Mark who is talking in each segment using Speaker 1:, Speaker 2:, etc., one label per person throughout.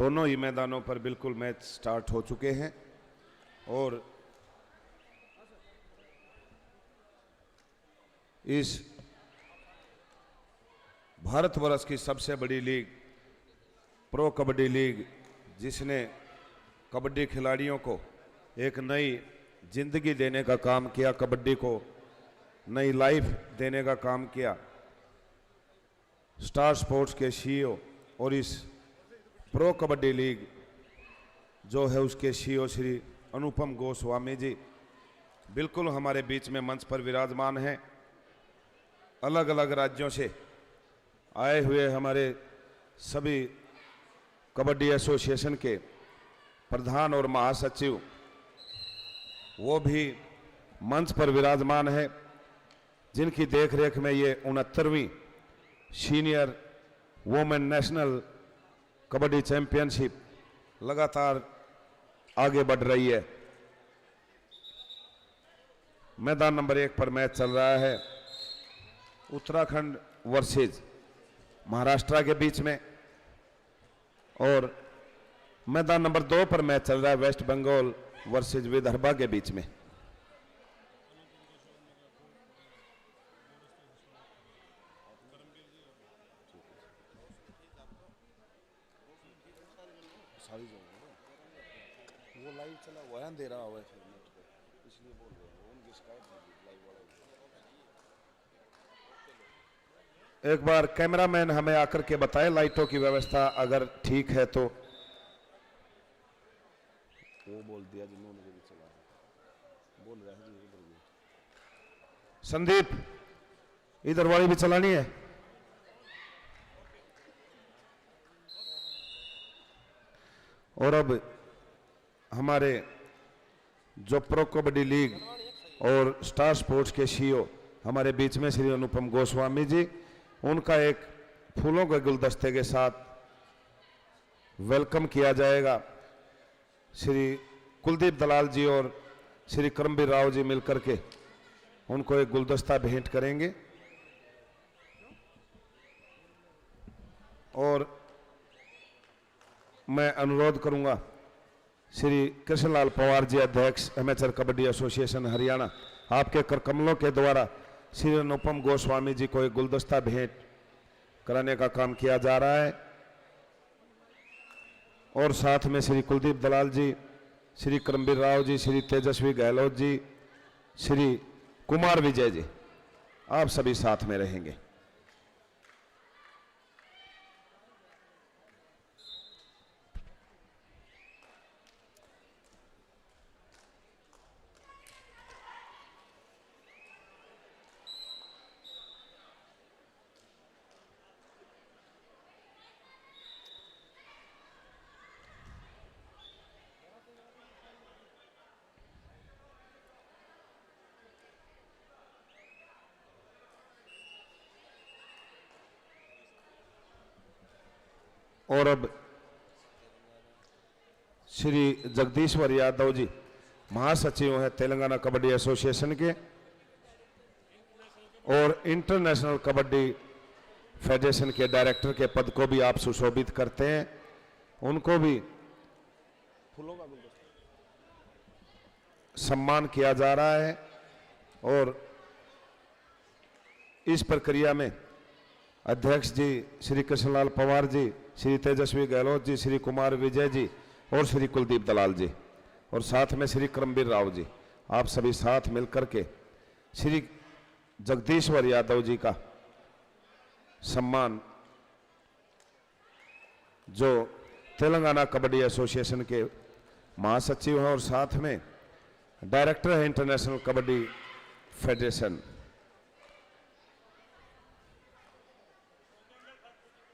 Speaker 1: दोनों ही मैदानों पर बिल्कुल मैच स्टार्ट हो चुके हैं और इस भारतवर्ष की सबसे बड़ी लीग प्रो कबड्डी लीग, जिसने कबड्डी खिलाड़ियों को एक नई जिंदगी देने का काम किया, कबड्डी को नई लाइफ देने का काम किया, स्टार स्पोर्ट्स के सीईओ और इस प्रो कबड्डी लीग जो है उसके सीईओ श्री अनुपम गोस्वामी जी बिल्कुल हमारे बीच में मंच पर विराजमान हैं। अलग अलग राज्यों से आए हुए हमारे सभी कबड्डी एसोसिएशन के प्रधान और महासचिव वो भी मंच पर विराजमान है, जिनकी देखरेख में ये 69वीं senior women national kabaddi championship लगातार आगे बढ़ रही है। मैदान नंबर 1 पर मैच चल रहा है उत्तराखंड वर्सेज महाराष्ट्र के बीच में, और मैदान नंबर 2 पर मैच चल रहा है वेस्ट बंगाल वर्सेज विदर्भा के बीच में। वो लाइव चला हुआ है, दे रहा हुआ है इसलिए बोल रहे हैं उनकी शिकायत लाइव वाला। एक बार कैमरामैन हमें आकर के बताए लाइटों की व्यवस्था अगर ठीक है तो। वो बोल दिया जिन्होंने भी चला बोल रहा है जी इधर भी। संदीप इधर वाली भी चलानी है। और अब हमारे जो प्रो कबड्डी लीग और स्टार स्पोर्ट्स के सीईओ हमारे बीच में श्री अनुपम गोस्वामी जी, उनका एक फूलों के गुलदस्ते के साथ वेलकम किया जाएगा। श्री कुलदीप दलाल जी और श्री करमबीर राव जी मिलकर के उनको एक गुलदस्ता भेंट करेंगे। और मैं अनुरोध करूंगा श्री कृष्णलाल पवार जी, अध्यक्ष एमेचर कबड्डी एसोसिएशन हरियाणा, आपके कर कमलों के द्वारा श्री अनुपम गोस्वामी जी को एक गुलदस्ता भेंट कराने का काम किया जा रहा है। और साथ में श्री कुलदीप दलाल जी, श्री करमबीर राव जी, श्री तेजस्वी गहलोत जी, श्री कुमार विजय जी, आप सभी साथ में रहेंगे। और अब श्री जगदीश्वर यादव जी महासचिव हैं तेलंगाना कबड्डी एसोसिएशन के और इंटरनेशनल कबड्डी फेडरेशन के डायरेक्टर के पद को भी आप सुशोभित करते हैं। उनको भी फूलों का सम्मान किया जा रहा है। और इस प्रक्रिया में अध्यक्ष जी श्री कृष्णलाल पवार जी, श्री तेजस्वी गहलोत जी, श्री कुमार विजय जी और श्री कुलदीप दलाल जी और साथ में श्री करमबीर राव जी, आप सभी साथ मिलकर के श्री जगदीश्वर यादव जी का सम्मान, जो तेलंगाना कबड्डी एसोसिएशन के महासचिव हैं और साथ में डायरेक्टर है इंटरनेशनल कबड्डी फेडरेशन,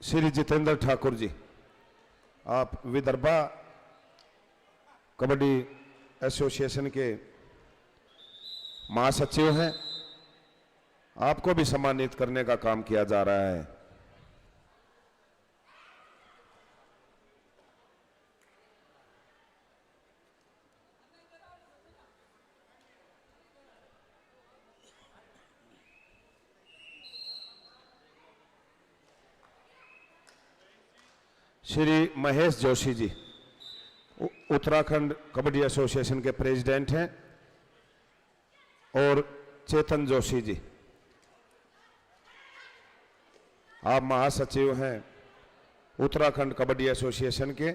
Speaker 1: श्री जितेंद्र ठाकुर जी, आप विदर्भा कबड्डी एसोसिएशन के महासचिव हैं, आपको भी सम्मानित करने का काम किया जा रहा है। श्री महेश जोशी जी उत्तराखंड कबड्डी एसोसिएशन के प्रेसिडेंट हैं, और चेतन जोशी जी आप महासचिव हैं उत्तराखंड कबड्डी एसोसिएशन के।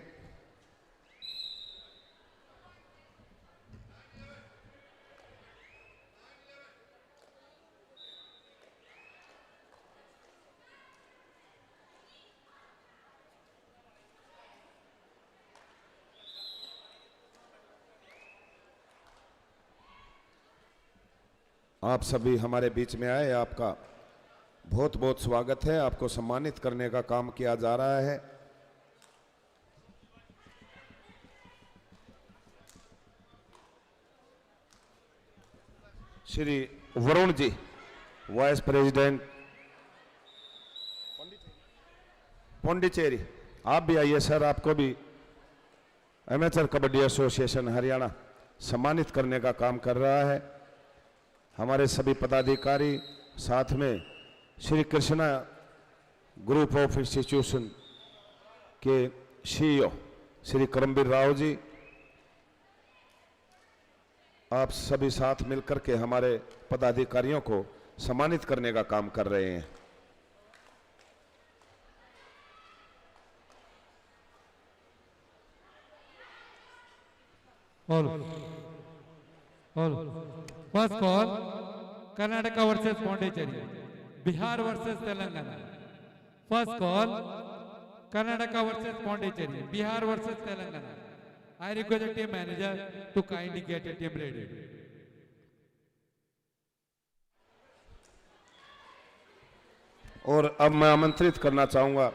Speaker 1: आप सभी हमारे बीच में आए, आपका बहुत बहुत स्वागत है। आपको सम्मानित करने का काम किया जा रहा है। श्री वरुण जी वाइस प्रेसिडेंट पौंडीचेरी, आप भी आइए सर, आपको भी एमेचर कबड्डी एसोसिएशन हरियाणा सम्मानित करने का काम कर रहा है। हमारे सभी पदाधिकारी, साथ में Shri Krishna group of institution के सीईओ श्री करमबीर राव जी, आप सभी साथ मिलकर के हमारे पदाधिकारियों को सम्मानित करने का काम कर रहे हैं।
Speaker 2: First call Karnataka versus Pondicherry, Bihar versus Telangana. First call Karnataka versus Pondicherry, Bihar versus Telangana. I request the team manager to kindly get a team ready.
Speaker 1: और अब मैं आमंत्रित करना चाहूंगा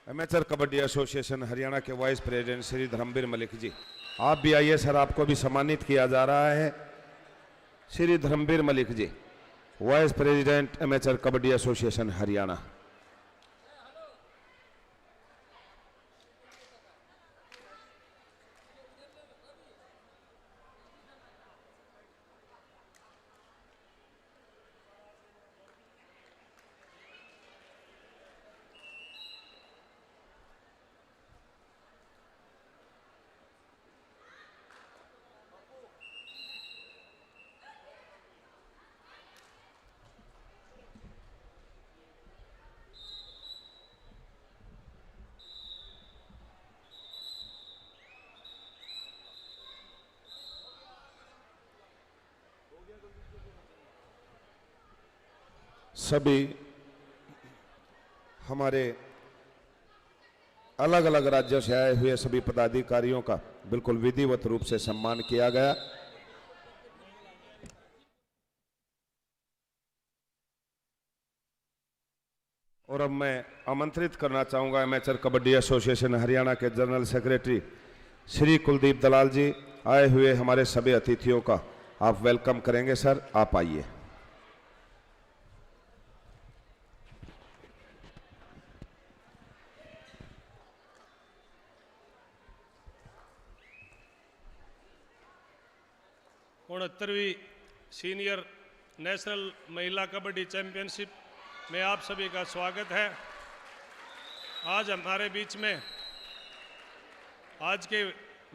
Speaker 1: एमेचर कबड्डी एसोसिएशन हरियाणा के वाइस प्रेसिडेंट श्री धर्मवीर मलिक जी, आप भी आइए सर, आपको भी सम्मानित किया जा रहा है। Shri Dharamvir Malik ji vice president amateur Kabaddi association Haryana. सभी हमारे अलग अलग राज्यों से आए हुए सभी पदाधिकारियों का बिल्कुल विधिवत रूप से सम्मान किया गया। और अब मैं आमंत्रित करना चाहूंगा एमेचर कबड्डी एसोसिएशन हरियाणा के जनरल सेक्रेटरी श्री कुलदीप दलाल जी, आए हुए हमारे सभी अतिथियों का आप वेलकम करेंगे। सर आप आइए।
Speaker 3: उनहत्तरवीं सीनियर नेशनल महिला कबड्डी चैंपियनशिप में आप सभी का स्वागत है। आज हमारे बीच में आज के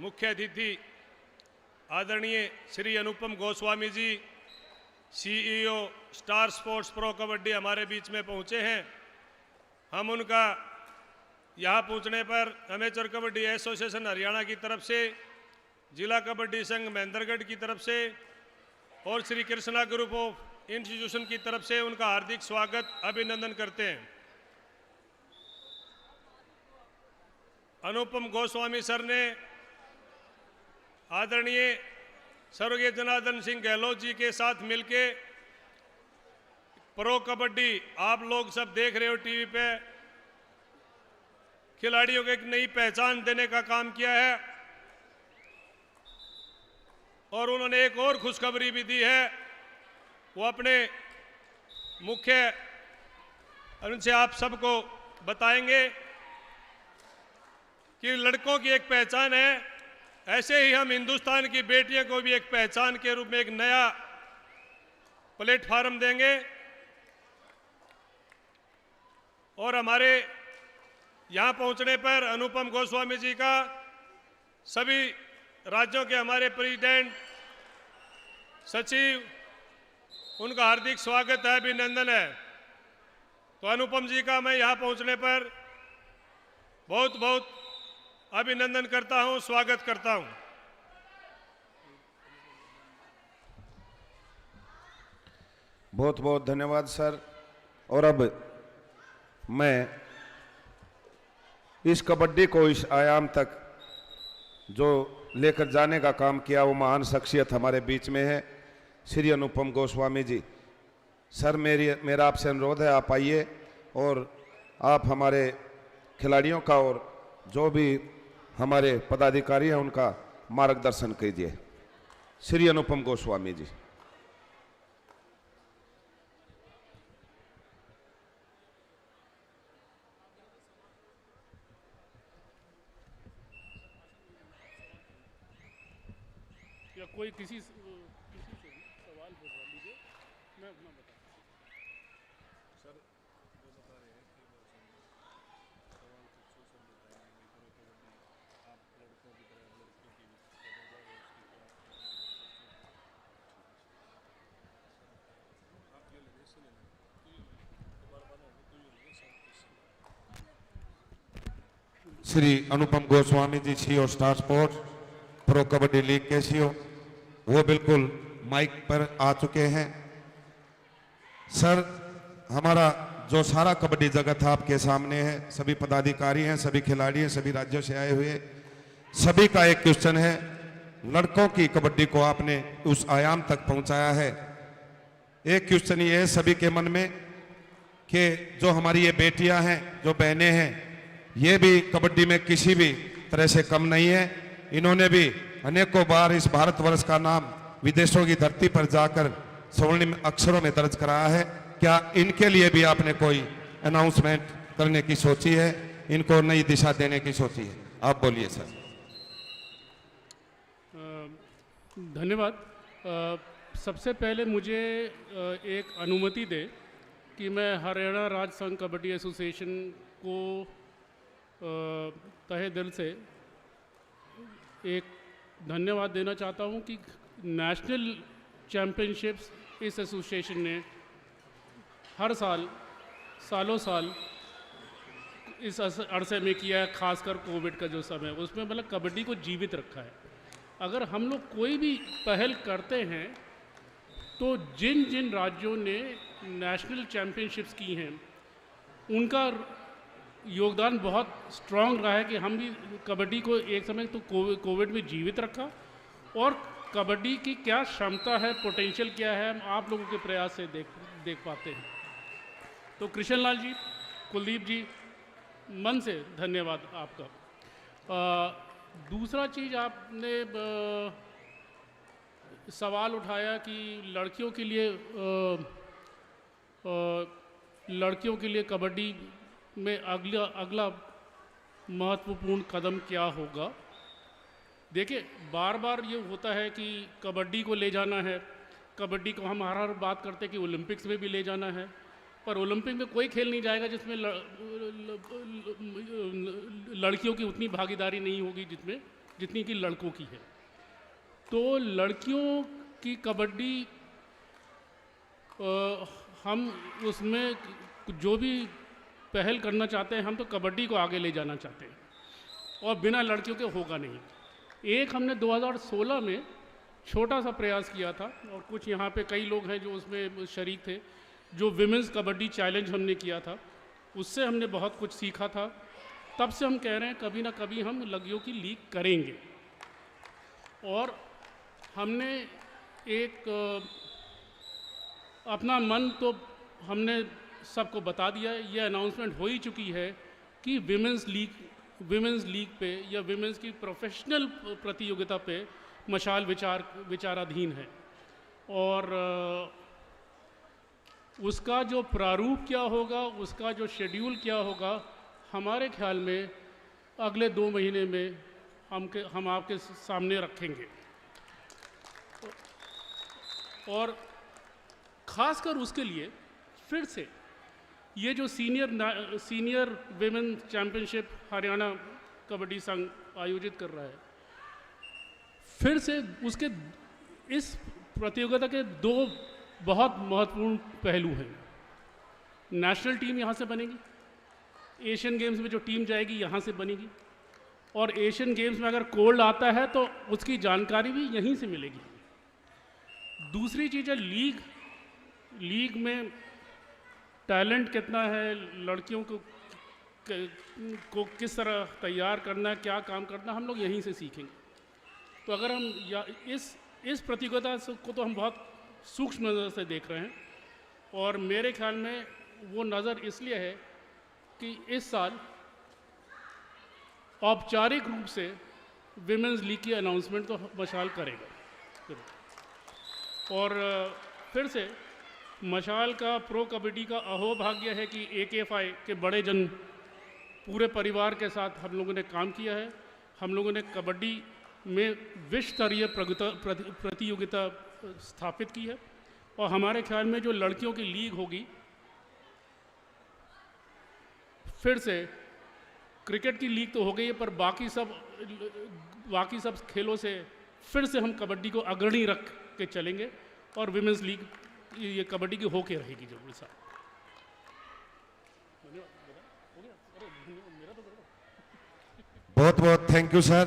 Speaker 3: मुख्य अतिथि आदरणीय Shri Anupam Goswami ji, CEO star sports pro Kabaddi हमारे बीच में पहुंचे हैं। हम उनका यहाँ पहुंचने पर एमेचर कबड्डी एसोसिएशन हरियाणा की तरफ से, जिला कबड्डी संघ महेंद्रगढ़ की तरफ से और Shri Krishna group of institution की तरफ से उनका हार्दिक स्वागत अभिनंदन करते हैं। अनुपम गोस्वामी सर ने आदरणीय स्वर्गीय जनार्दन सिंह गहलोत जी के साथ मिलके प्रो कबड्डी, आप लोग सब देख रहे हो टीवी पे, खिलाड़ियों को एक नई पहचान देने का काम किया है। और उन्होंने एक और खुशखबरी भी दी है, वो अपने मुख्य उनसे आप सबको बताएंगे कि लड़कों की एक पहचान है, ऐसे ही हम हिंदुस्तान की बेटियों को भी एक पहचान के रूप में एक नया प्लेटफार्म देंगे। और हमारे यहाँ पहुँचने पर अनुपम गोस्वामी जी का सभी राज्यों के हमारे प्रेसिडेंट, सचिव, उनका हार्दिक स्वागत है, अभिनंदन है। तो अनुपम जी का मैं यहाँ पहुँचने पर बहुत बहुत अभिनंदन करता हूँ, स्वागत करता हूँ।
Speaker 1: बहुत बहुत धन्यवाद सर। और अब मैं इस कबड्डी को इस आयाम तक जो लेकर जाने का काम किया वो महान शख्सियत हमारे बीच में है, श्री अनुपम गोस्वामी जी। सर मेरा आपसे अनुरोध है, आप आइए और आप हमारे खिलाड़ियों का और जो भी हमारे पदाधिकारी हैं उनका मार्गदर्शन कीजिए। श्री अनुपम गोस्वामी जी।
Speaker 4: या कोई किसी से भी सवाल पूछवा लीजिए, मैं अपना बता।
Speaker 3: सर वो बता रहे हैं कि सवाल कुछ सोशल बताएंगे, प्रो कबड्डी आप लड़कों की तरह लड़कियों की भी आप ये लगे से लेना
Speaker 5: Shri Anupam Goswami ji, CEO star sports pro kabaddi league के सीईओ, वो बिल्कुल माइक पर आ चुके हैं। सर, हमारा जो सारा कबड्डी जगत आपके सामने है, सभी पदाधिकारी हैं, सभी खिलाड़ी हैं, सभी राज्यों से आए हुए, सभी का एक क्वेश्चन है। लड़कों की कबड्डी को आपने उस आयाम तक पहुंचाया है। एक क्वेश्चन ये है सभी के मन में कि जो हमारी ये बेटियां हैं, जो बहनें हैं, ये भी कबड्डी में किसी भी तरह से कम नहीं है। इन्होंने भी अनेकों बार इस भारतवर्ष का नाम विदेशों की धरती पर जाकर स्वर्णिम अक्षरों में दर्ज कराया है। क्या इनके लिए भी आपने कोई अनाउंसमेंट करने की सोची है, इनको नई दिशा देने की सोची है? आप बोलिए सर।
Speaker 4: धन्यवाद। सबसे पहले मुझे एक अनुमति दे कि मैं हरियाणा राज्य संघ कबड्डी एसोसिएशन को तहे दिल से एक धन्यवाद देना चाहता हूं कि नेशनल चैम्पियनशिप्स इस एसोसिएशन ने हर साल सालों साल इस अरसे में किया है। खासकर कोविड का जो समय है उसमें मतलब कबड्डी को जीवित रखा है। अगर हम लोग कोई भी पहल करते हैं तो जिन जिन राज्यों ने नेशनल चैम्पियनशिप्स की हैं उनका योगदान बहुत स्ट्रांग रहा है कि हम भी कबड्डी को एक समय तो कोविड में जीवित रखा, और कबड्डी की क्या क्षमता है, पोटेंशियल क्या है, हम आप लोगों के प्रयास से देख पाते हैं। तो कृष्ण लाल जी, कुलदीप जी, मन से धन्यवाद आपका। दूसरा चीज़ आपने सवाल उठाया कि लड़कियों के लिए कबड्डी में अगला महत्वपूर्ण कदम क्या होगा। देखिए, बार बार ये होता है कि कबड्डी को ले जाना है, कबड्डी को हम हर बात करते हैं कि ओलंपिक्स में भी ले जाना है, पर ओलंपिक में कोई खेल नहीं जाएगा जिसमें लड़कियों की उतनी भागीदारी नहीं होगी जितनी कि लड़कों की है। तो लड़कियों की कबड्डी हम उसमें जो भी पहल करना चाहते हैं, हम तो कबड्डी को आगे ले जाना चाहते हैं और बिना लड़कियों के होगा नहीं। एक हमने 2016 में छोटा सा प्रयास किया था और कुछ यहाँ पे कई लोग हैं जो उसमें शरीक थे, जो विमेंस कबड्डी चैलेंज हमने किया था, उससे हमने बहुत कुछ सीखा था। तब से हम कह रहे हैं कभी ना कभी हम लड़कियों की लीग करेंगे। और हमने एक अपना मन तो हमने सबको बता दिया है, ये अनाउंसमेंट हो ही चुकी है कि विमेंस लीग पे या विमेंस की प्रोफेशनल प्रतियोगिता पे मशाल विचाराधीन है। और उसका जो प्रारूप क्या होगा, उसका जो शेड्यूल क्या होगा, हमारे ख्याल में अगले 2 महीने में हम आपके सामने रखेंगे। और ख़ासकर उसके लिए फिर से ये जो senior women championship Haryana kabaddi संघ आयोजित कर रहा है, फिर से उसके इस प्रतियोगिता के दो बहुत महत्वपूर्ण पहलू हैं। नेशनल टीम यहाँ से बनेगी, एशियन गेम्स में जो टीम जाएगी यहाँ से बनेगी, और एशियन गेम्स में अगर कोल्ड आता है तो उसकी जानकारी भी यहीं से मिलेगी। दूसरी चीज़ है लीग में टैलेंट कितना है, लड़कियों को किस तरह तैयार करना है, क्या काम करना, हम लोग यहीं से सीखेंगे। तो अगर हम इस प्रतियोगिता को तो हम बहुत सूक्ष्म नज़र से देख रहे हैं, और मेरे ख्याल में वो नज़र इसलिए है कि इस साल औपचारिक रूप से विमेंस लीग की अनाउंसमेंट तो मशाल करेगा, और फिर से मशाल का प्रो कबड्डी का अहोभाग्य है कि AKFI के बड़े जन पूरे परिवार के साथ हम लोगों ने काम किया है। हम लोगों ने कबड्डी में विश्व स्तरीय प्रतियोगिता स्थापित की है, और हमारे ख्याल में जो लड़कियों की लीग होगी, फिर से क्रिकेट की लीग तो हो गई है, पर बाकी सब खेलों से फिर से हम कबड्डी को अग्रणी रख के चलेंगे, और विमेंस लीग ये कबड्डी की होके रहेगी जरूर साहब।
Speaker 5: बहुत बहुत थैंक यू सर।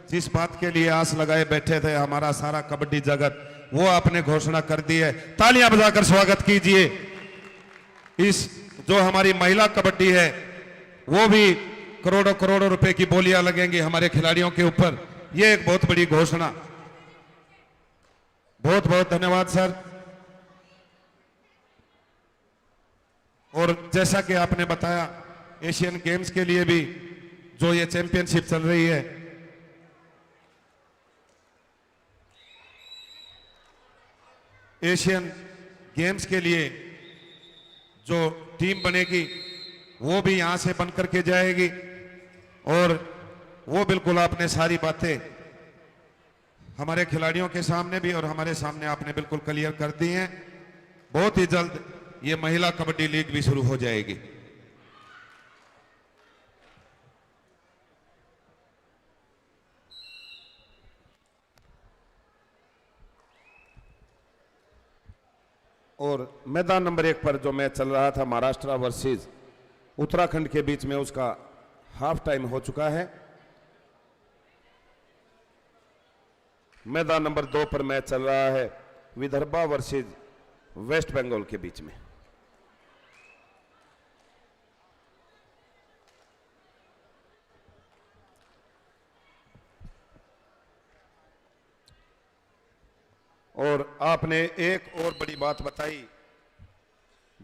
Speaker 5: जिस बात के लिए आस लगाए बैठे थे हमारा सारा कबड्डी जगत, वो आपने घोषणा कर दी है। तालियां बजाकर स्वागत कीजिए। इस जो हमारी महिला कबड्डी है, वो भी करोड़ों करोड़ों रुपए की बोलियां लगेंगी हमारे खिलाड़ियों के ऊपर। ये एक बहुत बड़ी घोषणा। बहुत बहुत धन्यवाद सर। और जैसा कि आपने बताया, एशियन गेम्स के लिए भी जो ये चैंपियनशिप चल रही है, एशियन गेम्स के लिए जो टीम बनेगी वो भी यहां से बन करके जाएगी, और वो बिल्कुल आपने सारी बातें हमारे खिलाड़ियों के सामने भी और हमारे सामने आपने बिल्कुल क्लियर कर दी हैं। बहुत ही जल्द ये महिला कबड्डी लीग भी शुरू हो जाएगी।
Speaker 1: और मैदान नंबर 1 पर जो मैच चल रहा था महाराष्ट्र वर्सेस उत्तराखंड के बीच में, उसका हाफ टाइम हो चुका है। मैदान नंबर 2 पर मैच चल रहा है विदर्भा वर्सेस वेस्ट बंगाल के बीच में। और आपने एक और बड़ी बात बताई,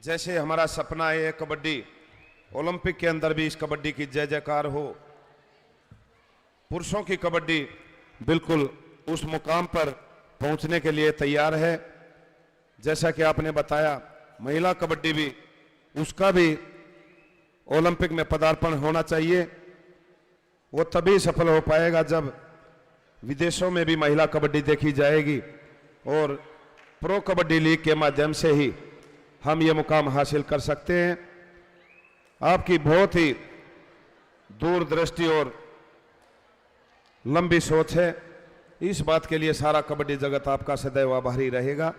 Speaker 1: जैसे हमारा सपना है कबड्डी ओलंपिक के अंदर भी इस कबड्डी की जय जयकार हो। पुरुषों की कबड्डी बिल्कुल उस मुकाम पर पहुंचने के लिए तैयार है। जैसा कि आपने बताया, महिला कबड्डी भी, उसका भी ओलंपिक में पदार्पण होना चाहिए। वो तभी सफल हो पाएगा जब विदेशों में भी महिला कबड्डी देखी जाएगी, और प्रो कबड्डी लीग के माध्यम से ही हम ये मुकाम हासिल कर सकते हैं। आपकी बहुत ही दूरदृष्टि और लंबी सोच है। इस बात के लिए सारा कबड्डी जगत आपका सदैव आभारी रहेगा।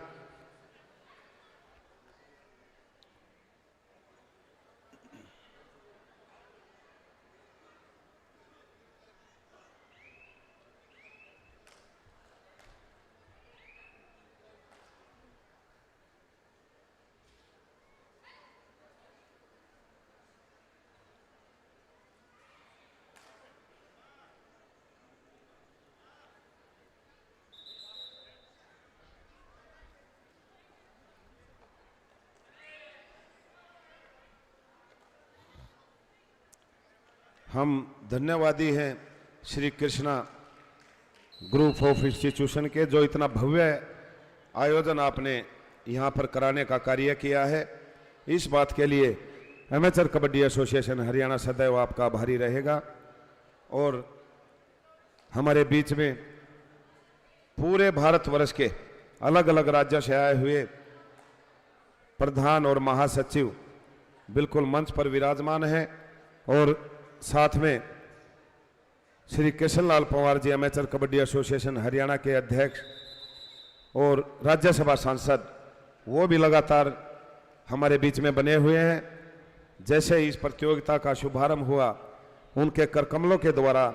Speaker 1: हम धन्यवादी हैं Shri Krishna group of institution के, जो इतना भव्य आयोजन आपने यहाँ पर कराने का कार्य किया है। इस बात के लिए एमेचर कबड्डी एसोसिएशन हरियाणा सदैव आपका आभारी रहेगा। और हमारे बीच में पूरे भारतवर्ष के अलग अलग राज्यों से आए हुए प्रधान और महासचिव बिल्कुल मंच पर विराजमान हैं और साथ में श्री कृष्ण लाल पंवार जी एमेचर कबड्डी एसोसिएशन हरियाणा के अध्यक्ष और राज्यसभा सांसद, वो भी लगातार हमारे बीच में बने हुए हैं। जैसे ही इस प्रतियोगिता का शुभारंभ हुआ, उनके करकमलों के द्वारा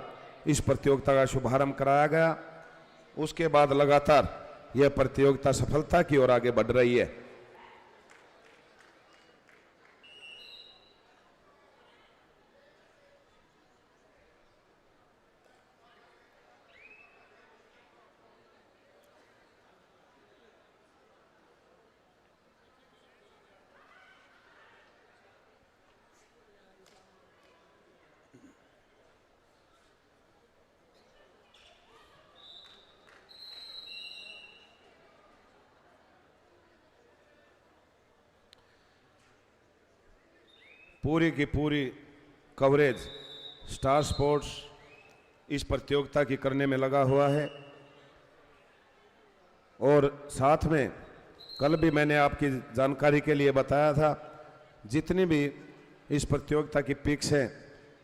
Speaker 1: इस प्रतियोगिता का शुभारंभ कराया गया। उसके बाद लगातार यह प्रतियोगिता सफलता की ओर आगे बढ़ रही है। पूरी की पूरी कवरेज स्टार स्पोर्ट्स इस प्रतियोगिता की करने में लगा हुआ है। और साथ में कल भी मैंने आपकी जानकारी के लिए बताया था, जितनी भी इस प्रतियोगिता की पिक्स हैं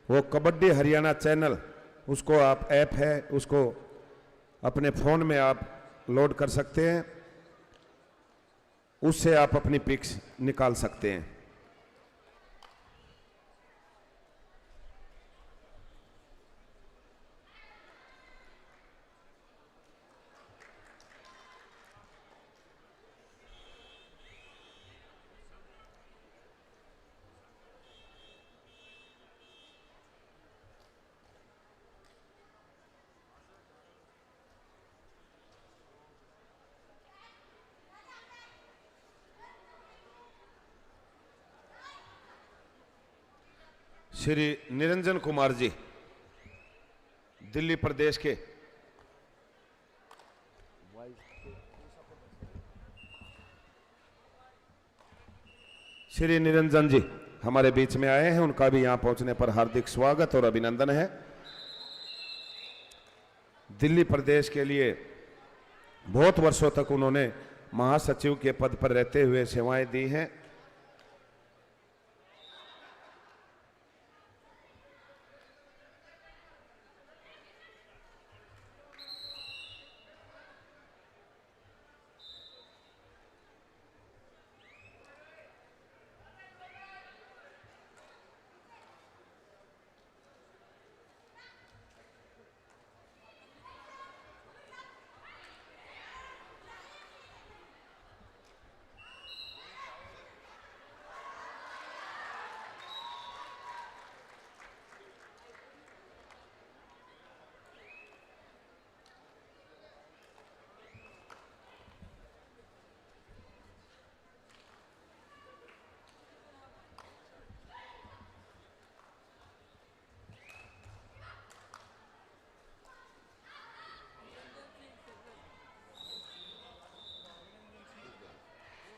Speaker 1: वो कबड्डी हरियाणा चैनल, उसको आप ऐप है, उसको अपने फ़ोन में आप लोड कर सकते हैं, उससे आप अपनी पिक्स निकाल सकते हैं। श्री निरंजन कुमार जी दिल्ली प्रदेश के श्री निरंजन जी हमारे बीच में आए हैं। उनका भी यहां पहुंचने पर हार्दिक स्वागत और अभिनंदन है। दिल्ली प्रदेश के लिए बहुत वर्षों तक उन्होंने महासचिव के पद पर रहते हुए सेवाएं दी हैं।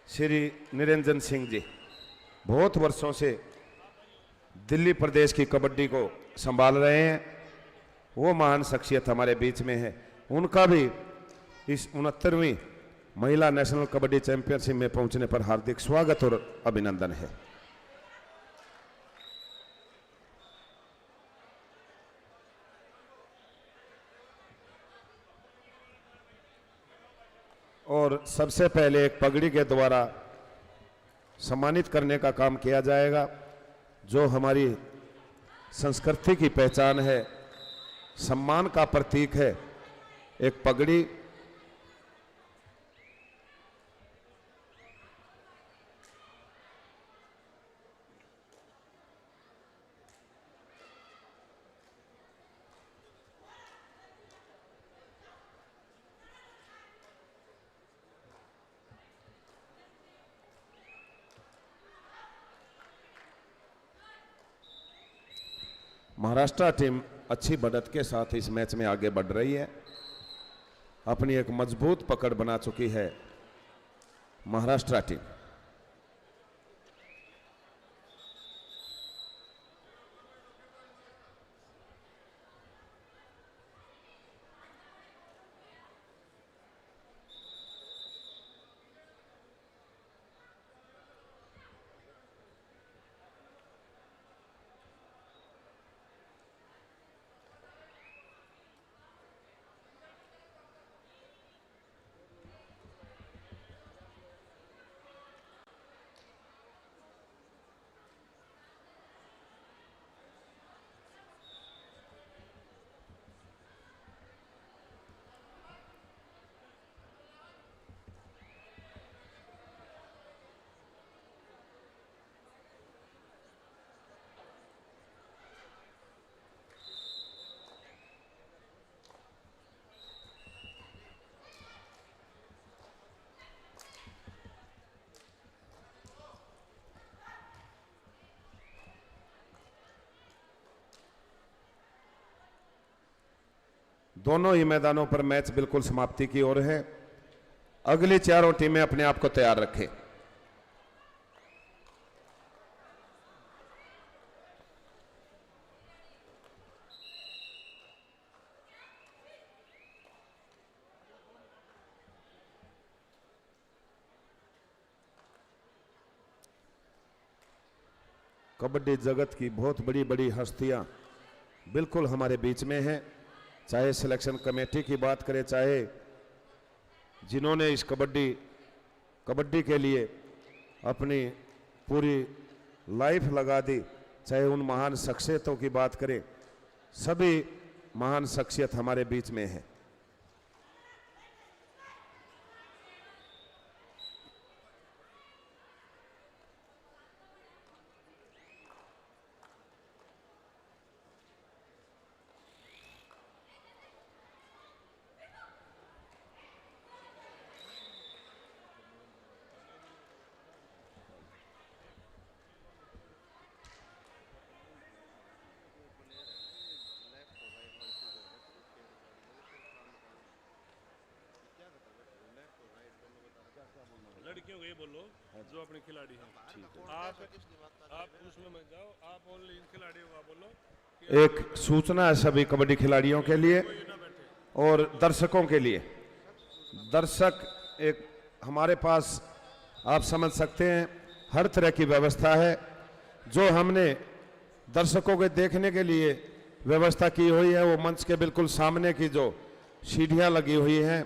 Speaker 1: श्री निरंजन सिंह जी बहुत वर्षों से दिल्ली प्रदेश की कबड्डी को संभाल रहे हैं। वो महान शख्सियत हमारे बीच में है। उनका भी इस 69वीं महिला नेशनल कबड्डी चैंपियनशिप में पहुंचने पर हार्दिक स्वागत और अभिनंदन है। और सबसे पहले एक पगड़ी के द्वारा सम्मानित करने का काम किया जाएगा, जो हमारी संस्कृति की पहचान है, सम्मान का प्रतीक है। एक पगड़ी महाराष्ट्र टीम अच्छी बढ़त के साथ इस मैच में आगे बढ़ रही है। अपनी एक मजबूत पकड़ बना चुकी है महाराष्ट्र टीम। दोनों ही मैदानों पर मैच बिल्कुल समाप्ति की ओर है। अगली चारों टीमें अपने आप को तैयार रखें। कबड्डी जगत की बहुत बड़ी बड़ी हस्तियां बिल्कुल हमारे बीच में हैं, चाहे सिलेक्शन कमेटी की बात करें, चाहे जिन्होंने इस कबड्डी के लिए अपनी पूरी लाइफ लगा दी, चाहे उन महान शख्सियतों की बात करें, सभी महान शख्सियत हमारे बीच में है।
Speaker 3: लड़कियों को ये बोलो जो अपने खिलाड़ी हैं, आप उसमें मत जाओ, आप ओनली इन खिलाड़ियों को बोलो।
Speaker 1: एक सूचना है सभी कबड्डी खिलाड़ियों के लिए और दर्शकों के लिए। दर्शक एक हमारे पास आप समझ सकते हैं हर तरह की व्यवस्था है। जो हमने दर्शकों के देखने के लिए व्यवस्था की हुई है, वो मंच के बिल्कुल सामने की जो सीढ़ियां लगी हुई हैं,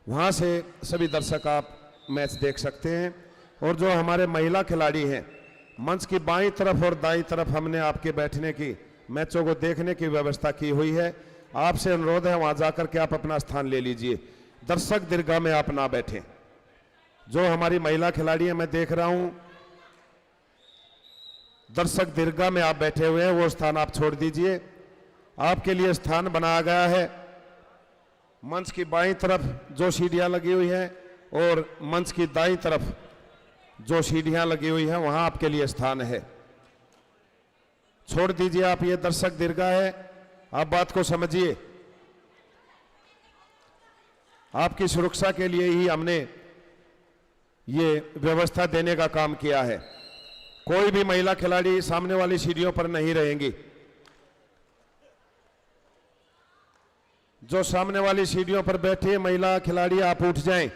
Speaker 1: वहां से सभी दर्शक आप मैच देख सकते हैं। और जो हमारे महिला खिलाड़ी हैं, मंच की बाईं तरफ और दाईं तरफ हमने आपके बैठने की, मैचों को देखने की व्यवस्था की हुई है। आपसे अनुरोध है वहां जाकर के आप अपना स्थान ले लीजिए। दर्शक दीर्घा में आप ना बैठें। जो हमारी महिला खिलाड़ी है, मैं देख रहा हूं दर्शक दीर्घा में आप बैठे हुए हैं, वो स्थान आप छोड़ दीजिए। आपके लिए स्थान बनाया गया है मंच की बाईं तरफ जो सीढ़ियां लगी हुई हैं और मंच की दाईं तरफ जो सीढ़ियां लगी हुई हैं, वहां आपके लिए स्थान है। छोड़ दीजिए आप, ये दर्शक दीर्घा है, आप बात को समझिए। आपकी सुरक्षा के लिए ही हमने ये व्यवस्था देने का काम किया है। कोई भी महिला खिलाड़ी सामने वाली सीढ़ियों पर नहीं रहेंगी। जो सामने वाली सीढ़ियों पर बैठी है महिला खिलाड़ी, आप उठ जाएं,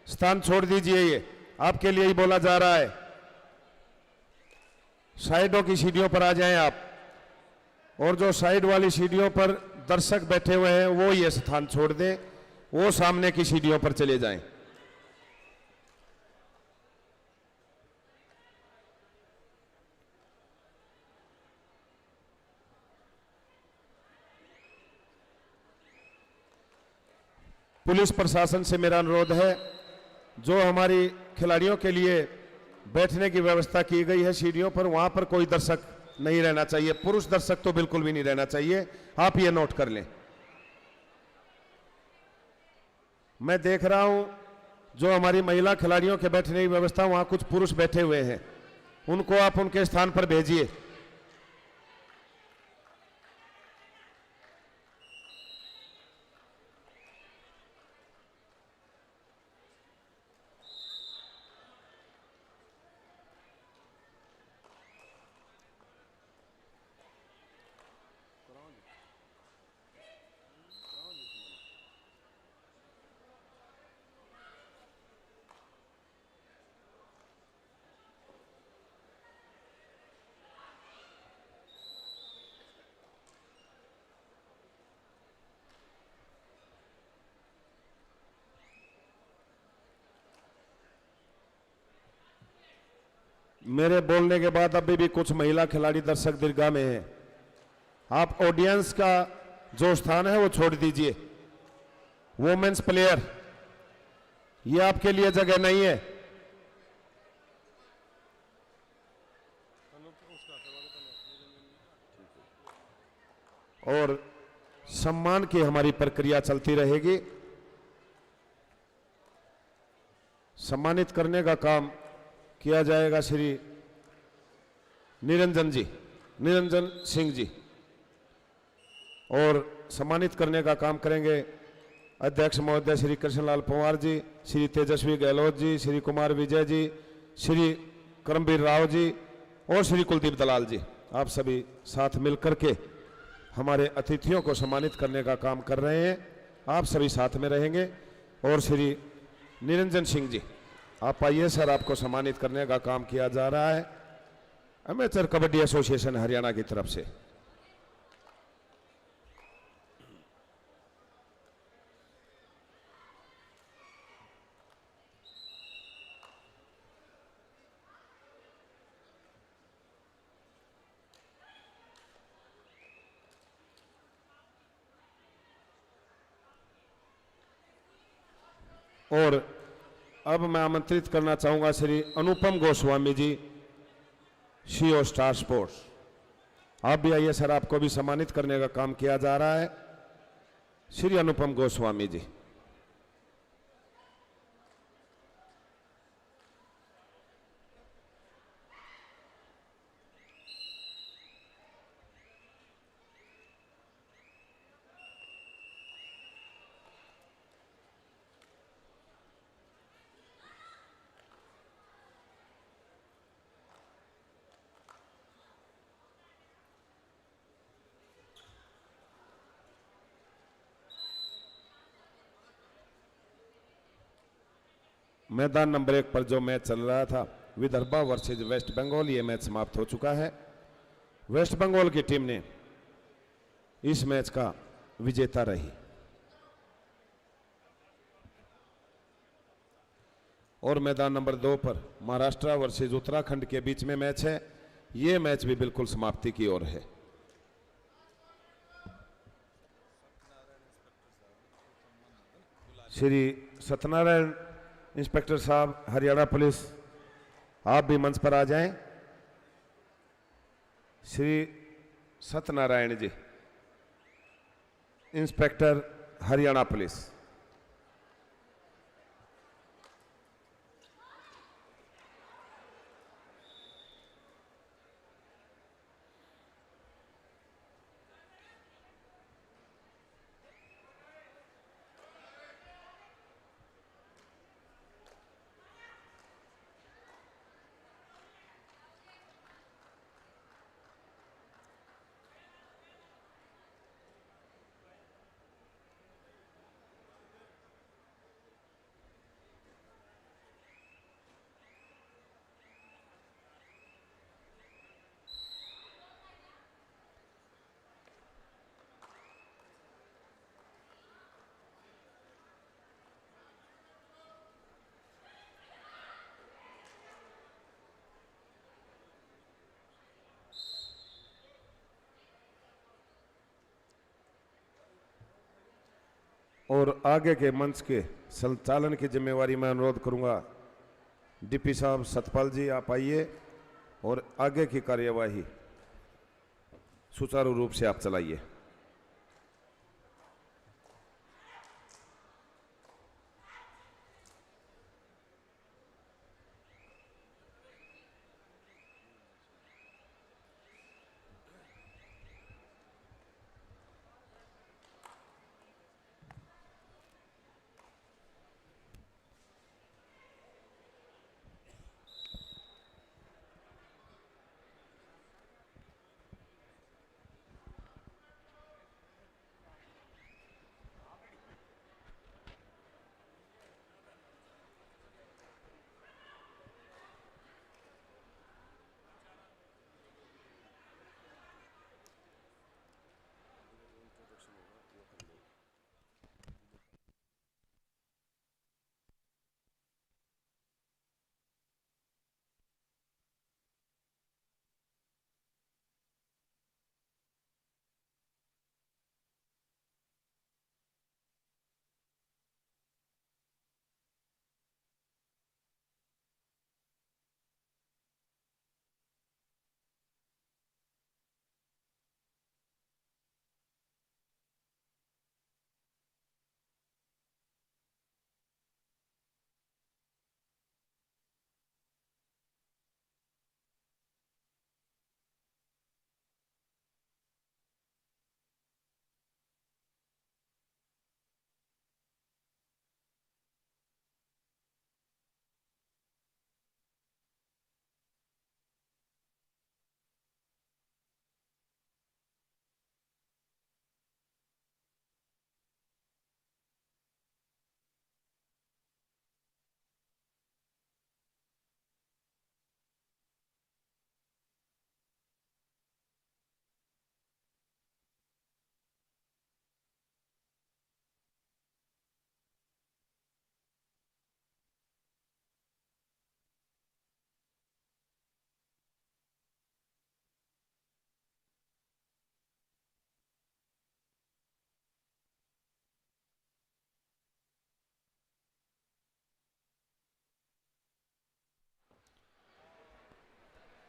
Speaker 1: स्थान छोड़ दीजिए। ये आपके लिए ही बोला जा रहा है। साइडों की सीढ़ियों पर आ जाएं आप। और जो साइड वाली सीढ़ियों पर दर्शक बैठे हुए हैं, वो ये स्थान छोड़ दें, वो सामने की सीढ़ियों पर चले जाएं। पुलिस प्रशासन से मेरा अनुरोध है, जो हमारी खिलाड़ियों के लिए बैठने की व्यवस्था की गई है सीढ़ियों पर, वहां पर कोई दर्शक नहीं रहना चाहिए। पुरुष दर्शक तो बिल्कुल भी नहीं रहना चाहिए। आप ये नोट कर लें। मैं देख रहा हूं जो हमारी महिला खिलाड़ियों के बैठने की व्यवस्था, वहां कुछ पुरुष बैठे हुए हैं, उनको आप उनके स्थान पर भेजिए। मेरे बोलने के बाद अभी भी कुछ महिला खिलाड़ी दर्शक दीर्घा में हैं। आप ऑडियंस का जो स्थान है वो छोड़ दीजिए। वुमेन्स प्लेयर, ये आपके लिए जगह नहीं है। और सम्मान की हमारी प्रक्रिया चलती रहेगी। सम्मानित करने का काम किया जाएगा श्री निरंजन सिंह जी। और सम्मानित करने का काम करेंगे अध्यक्ष महोदय श्री कृष्णलाल पंवार जी, श्री तेजस्वी गहलोत जी, श्री कुमार विजय जी, श्री करमवीर राव जी और श्री कुलदीप दलाल जी। आप सभी साथ मिलकर के हमारे अतिथियों को सम्मानित करने का काम कर रहे हैं। आप सभी साथ में रहेंगे। और श्री निरंजन सिंह जी, आप आइए सर, आपको सम्मानित करने का काम किया जा रहा है अमेचर कबड्डी एसोसिएशन हरियाणा की तरफ से। और अब मैं आमंत्रित करना चाहूंगा Shri Anupam Goswami ji, CEO star sports. आप भी आइए सर, आपको भी सम्मानित करने का काम किया जा रहा है। श्री अनुपम गोस्वामी जी। मैदान नंबर 1 पर जो मैच चल रहा था विदर्भा वर्सेज वेस्ट बंगाल, ये मैच समाप्त हो चुका है। वेस्ट बंगाल की टीम ने इस मैच का विजेता रही और मैदान नंबर 2 पर महाराष्ट्र वर्सेज उत्तराखंड के बीच में मैच है। ये मैच भी बिल्कुल समाप्ति की ओर है। श्री सत्यनारायण इंस्पेक्टर साहब हरियाणा पुलिस, आप भी मंच पर आ जाएं। श्री सत्यनारायण जी, इंस्पेक्टर हरियाणा पुलिस। और आगे के मंच के संचालन की जिम्मेवारी मैं अनुरोध करूंगा डीपी साहब सतपाल जी, आप आइए और आगे की कार्यवाही सुचारू रूप से आप चलाइए।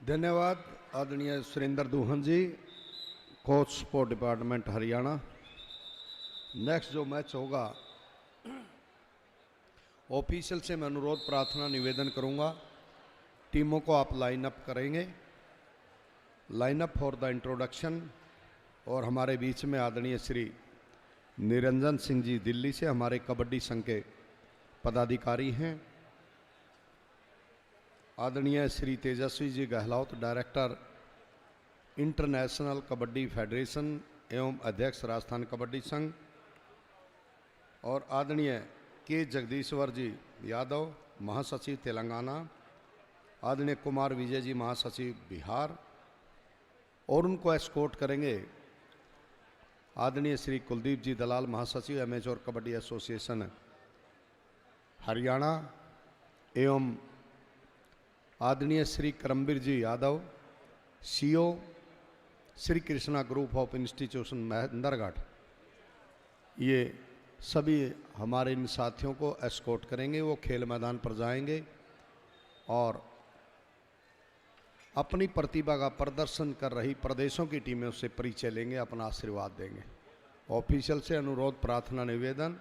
Speaker 6: धन्यवाद आदरणीय Surender Duhan ji, coach sport department Haryana. Next जो मैच होगा, ऑफिशियल से मैं अनुरोध प्रार्थना निवेदन करूंगा, टीमों को आप लाइन अप करेंगे। Line up for the introduction. और हमारे बीच में आदरणीय श्री निरंजन सिंह जी दिल्ली से हमारे कबड्डी संघ के पदाधिकारी हैं। आदरणीय Shri Tejasvi ji Gehlot, director international kabaddi federation एवं अध्यक्ष राजस्थान कबड्डी संघ। और आदरणीय के जगदीश्वर जी यादव, महासचिव तेलंगाना। आदरणीय कुमार विजय जी, महासचिव बिहार। और उनको एस्कॉर्ट करेंगे आदरणीय श्री कुलदीप जी दलाल, महासचिव एमेच्योर कबड्डी एसोसिएशन हरियाणा। एवं आदरणीय Shri Karambir ji Yadav, CO Shri Krishna group of institution Mahendragarh. ये सभी हमारे इन साथियों को एस्कॉर्ट करेंगे। वो खेल मैदान पर जाएंगे और अपनी प्रतिभा का प्रदर्शन कर रही प्रदेशों की टीमें उससे परिचय लेंगे, अपना आशीर्वाद देंगे। ऑफिशियल से अनुरोध प्रार्थना निवेदन,